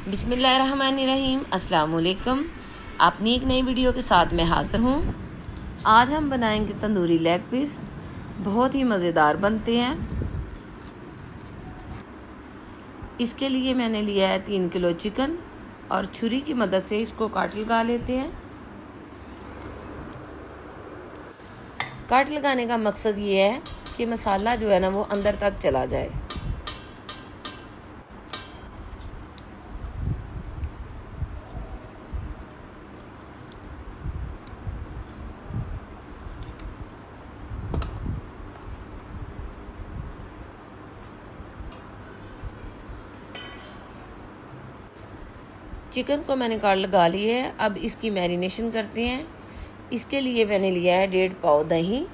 बिस्मिल्लाहिर्रहमानिर्रहीम। अस्सलाम वालेकुम। अपनी एक नई वीडियो के साथ मैं हाज़िर हूँ। आज हम बनाएंगे तंदूरी लेग पीस। बहुत ही मज़ेदार बनते हैं। इसके लिए मैंने लिया है 3 किलो चिकन और छुरी की मदद से इसको काट लगा लेते हैं। काट लगाने का मकसद ये है कि मसाला जो है ना वो अंदर तक चला जाए। चिकन को मैंने काट लगा लिया है। अब इसकी मैरिनेशन करते हैं। इसके लिए मैंने लिया है 1.5 पाव दही,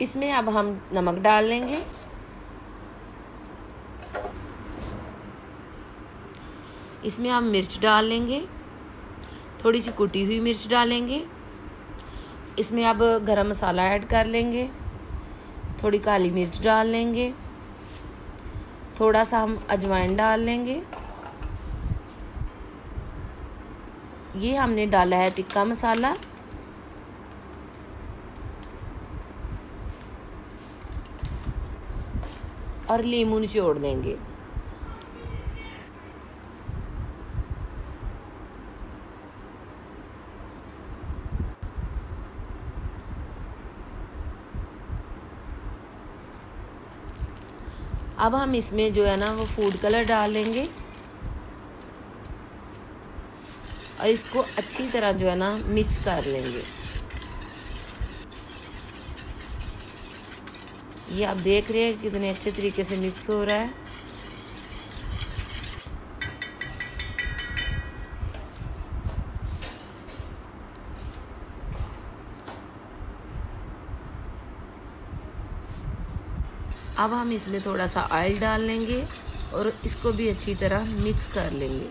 इसमें अब हम नमक डाल लेंगे। इसमें हम मिर्च डाल लेंगे, थोड़ी सी कुटी हुई मिर्च डालेंगे। इसमें अब गरम मसाला ऐड कर लेंगे, थोड़ी काली मिर्च डाल लेंगे, थोड़ा सा हम अजवाइन डाल लेंगे। ये हमने डाला है तिक्का मसाला। और लीमू निचोड़ देंगे। अब हम इसमें जो है ना वो फूड कलर डाल लेंगे और इसको अच्छी तरह जो है ना मिक्स कर लेंगे। ये आप देख रहे हैं कितने अच्छे तरीके से मिक्स हो रहा है। अब हम इसमें थोड़ा सा ऑयल डाल लेंगे और इसको भी अच्छी तरह मिक्स कर लेंगे।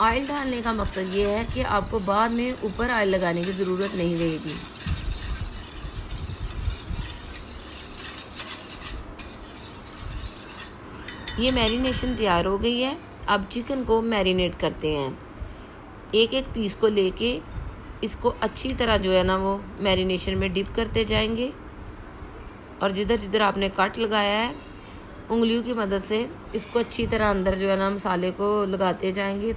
ऑयल डालने का मकसद ये है कि आपको बाद में ऊपर ऑयल लगाने की ज़रूरत नहीं रहेगी। ये मैरिनेशन तैयार हो गई है। अब चिकन को मैरिनेट करते हैं। एक एक पीस को लेके इसको अच्छी तरह जो है ना वो मैरिनेशन में डिप करते जाएंगे और जिधर जिधर आपने कट लगाया है उंगलियों की मदद से इसको अच्छी तरह अंदर जो है ना मसाले को लगाते जाएंगे।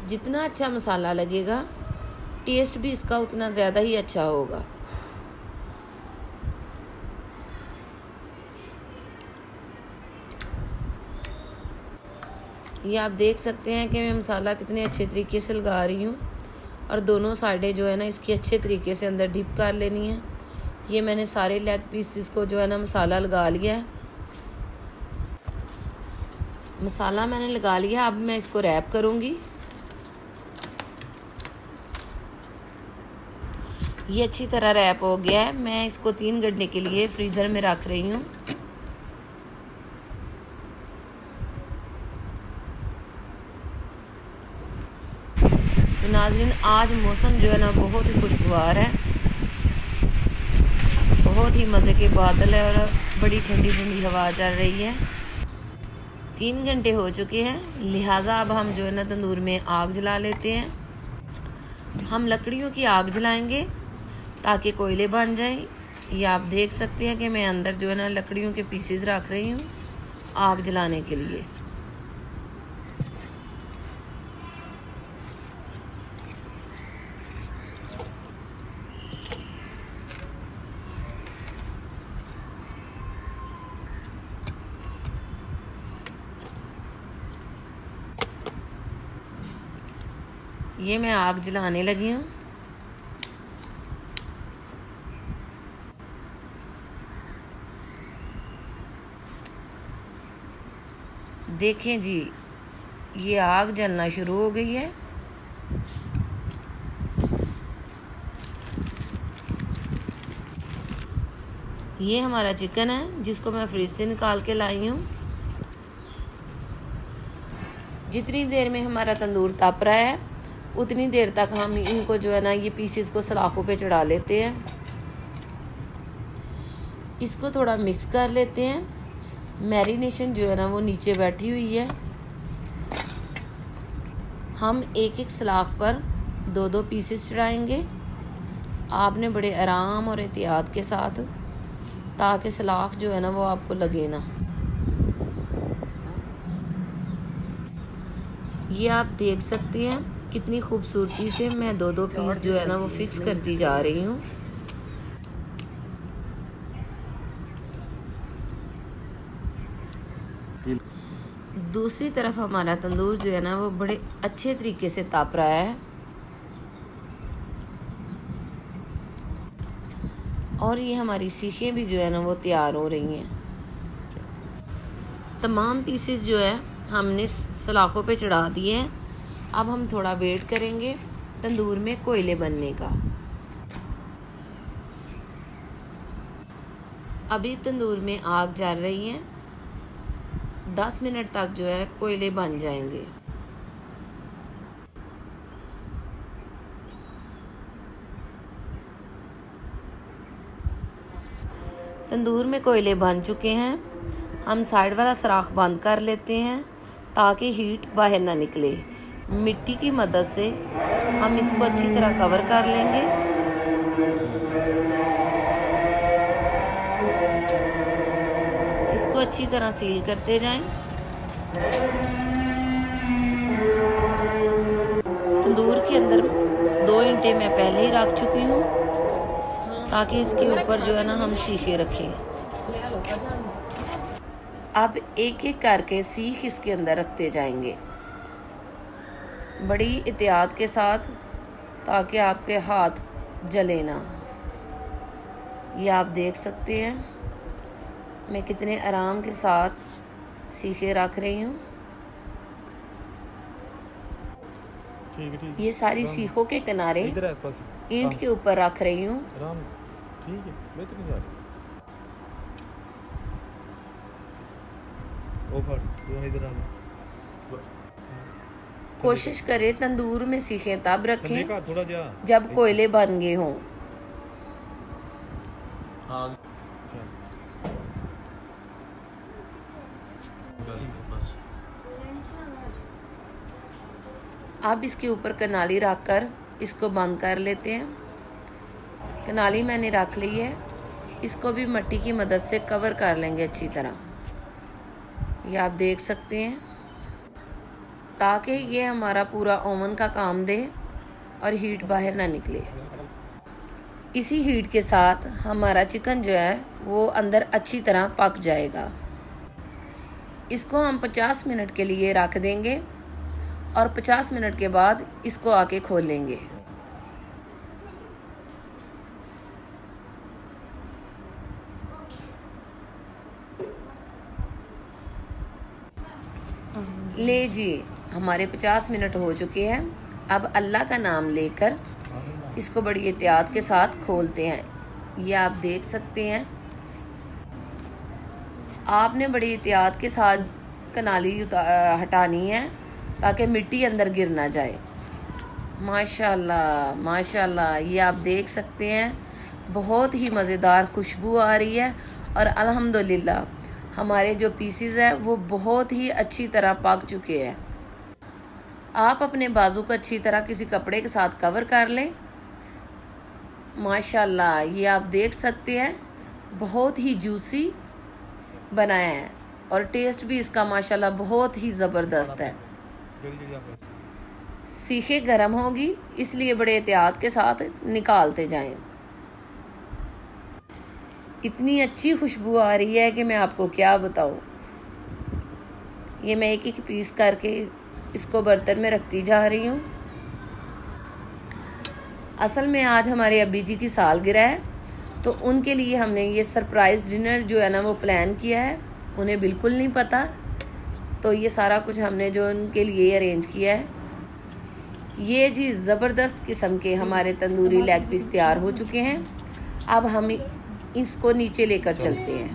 जितना अच्छा मसाला लगेगा टेस्ट भी इसका उतना ज़्यादा ही अच्छा होगा। ये आप देख सकते हैं कि मैं मसाला कितने अच्छे तरीके से लगा रही हूँ और दोनों साइडें जो है ना इसकी अच्छे तरीके से अंदर डिप कर लेनी है। ये मैंने सारे लेग पीसेस को जो है ना मसाला लगा लिया है। मसाला मैंने लगा लिया। अब मैं इसको रैप करूँगी। ये अच्छी तरह रैप हो गया है। मैं इसको 3 घंटे के लिए फ्रीज़र में रख रही हूँ। तो नाज़रीन, आज मौसम जो है ना बहुत ही खुशगवार है, बहुत ही मज़े के बादल है और बड़ी ठंडी ठंडी हवा चल रही है। 3 घंटे हो चुके हैं, लिहाजा अब हम जो है ना तंदूर में आग जला लेते हैं। हम लकड़ियों की आग जलाएंगे ताकि कोयले बन जाए। ये आप देख सकते हैं कि मैं अंदर जो है ना लकड़ियों के पीसेस रख रही हूँ आग जलाने के लिए। ये मैं आग जलाने लगी हूँ। देखें जी, ये आग जलना शुरू हो गई है। ये हमारा चिकन है जिसको मैं फ्रिज से निकाल के लाई हूँ। जितनी देर में हमारा तंदूर तप रहा है उतनी देर तक हम इनको जो है ना ये पीसेस को सलाखों पे चढ़ा लेते हैं। इसको थोड़ा मिक्स कर लेते हैं। मैरिनेशन जो है ना वो नीचे बैठी हुई है। हम एक एक सलाख पर 2-2 पीसेस चढ़ाएंगे। आपने बड़े आराम और एहतियात के साथ, ताकि सलाख जो है ना वो आपको लगे ना। ये आप देख सकते हैं कितनी खूबसूरती से मैं 2-2 पीस जो है ना वो फिक्स करती जा रही हूँ। दूसरी तरफ हमारा तंदूर जो है ना वो बड़े अच्छे तरीके से ताप रहा है और ये हमारी सीखें भी जो है ना वो तैयार हो रही हैं। तमाम पीसेस जो है हमने सलाखों पे चढ़ा दिए हैं। अब हम थोड़ा वेट करेंगे तंदूर में कोयले बनने का। अभी तंदूर में आग जल रही है। 10 मिनट तक जो है कोयले बन जाएंगे। तंदूर में कोयले बन चुके हैं। हम साइड वाला सुराख बंद कर लेते हैं ताकि हीट बाहर ना निकले। मिट्टी की मदद से हम इसको अच्छी तरह कवर कर लेंगे। इसको अच्छी तरह सील करते जाएं। तंदूर के अंदर 2 ईंटें मैं पहले ही रख चुकी हूँ ताकि इसके ऊपर जो है ना हम सीखे रखें। अब एक एक करके सीख इसके अंदर रखते जाएंगे बड़ी एहतियात के साथ, ताकि आपके हाथ जले ना। ये आप देख सकते हैं मैं कितने आराम के साथ सीखे रख रही हूँ। ये सारी सीखों के किनारे ईंट के ऊपर रख रही हूँ। कोशिश करें तंदूर में सीखें तब रखें जब कोयले बन गए हों। अब इसके ऊपर कनाली रखकर इसको बंद कर लेते हैं। कनाली मैंने रख ली है। इसको भी मिट्टी की मदद से कवर कर लेंगे अच्छी तरह। ये आप देख सकते हैं, ताकि ये हमारा पूरा ओवन का काम दे और हीट बाहर ना निकले। इसी हीट के साथ हमारा चिकन जो है वो अंदर अच्छी तरह पक जाएगा। इसको हम 50 मिनट के लिए रख देंगे और 50 मिनट के बाद इसको आके खोलेंगे। ले जी, हमारे 50 मिनट हो चुके हैं। अब अल्लाह का नाम लेकर इसको बड़ी एहतियात के साथ खोलते हैं। ये आप देख सकते हैं, आपने बड़ी एहतियात के साथ कनाली हटानी है ताकि मिट्टी अंदर गिर ना जाए। माशाल्लाह माशाल्लाह, ये आप देख सकते हैं बहुत ही मज़ेदार खुशबू आ रही है और अल्हम्दुलिल्लाह हमारे जो पीसीज है वो बहुत ही अच्छी तरह पक चुके हैं। आप अपने बाजू को अच्छी तरह किसी कपड़े के साथ कवर कर लें। माशाल्लाह, ये आप देख सकते हैं बहुत ही जूसी बनाया है और टेस्ट भी इसका माशाल्लाह बहुत ही ज़बरदस्त है। सीखे गर्म होगी, इसलिए बड़े एहतियात के साथ निकालते जाएं। इतनी अच्छी खुशबू आ रही है कि मैं आपको क्या बताऊं। ये मैं एक एक पीस करके इसको बर्तन में रखती जा रही हूँ। असल में आज हमारे अब्बी जी की सालगिरह है, तो उनके लिए हमने ये सरप्राइज़ डिनर जो है ना वो प्लान किया है। उन्हें बिल्कुल नहीं पता, तो ये सारा कुछ हमने जो उनके लिए अरेंज किया है। ये जी ज़बरदस्त किस्म के हमारे तंदूरी लेग पीस तैयार हो चुके हैं। अब हम इसको नीचे लेकर चलते हैं।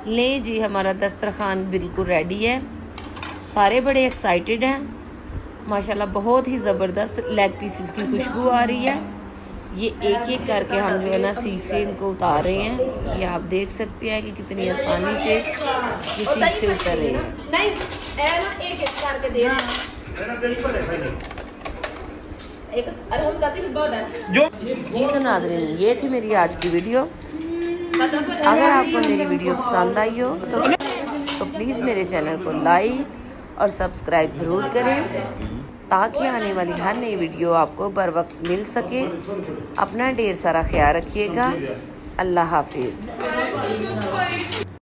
ले जी, हमारा दस्तरखान बिल्कुल रेडी है। सारे बड़े एक्साइटेड हैं माशाल्लाह। बहुत ही ज़बरदस्त लेग पीसेस की खुशबू आ रही है। ये एक एक करके हम जो है ना सीख से इनको उतार रहे हैं। ये आप देख सकते हैं कि कितनी आसानी से ये सीख से उतर रहे हैं। नहीं, एक एक करके दे रहे हैं। जी तो नाज़रीन, ये थी मेरी आज की वीडियो। अगर आपको मेरी वीडियो पसंद आई हो तो प्लीज़ मेरे चैनल को लाइक और सब्सक्राइब ज़रूर करें ताकि आने वाली हर नई वीडियो आपको बर वक्त मिल सके। अपना ढेर सारा ख्याल रखिएगा। अल्लाह हाफिज़।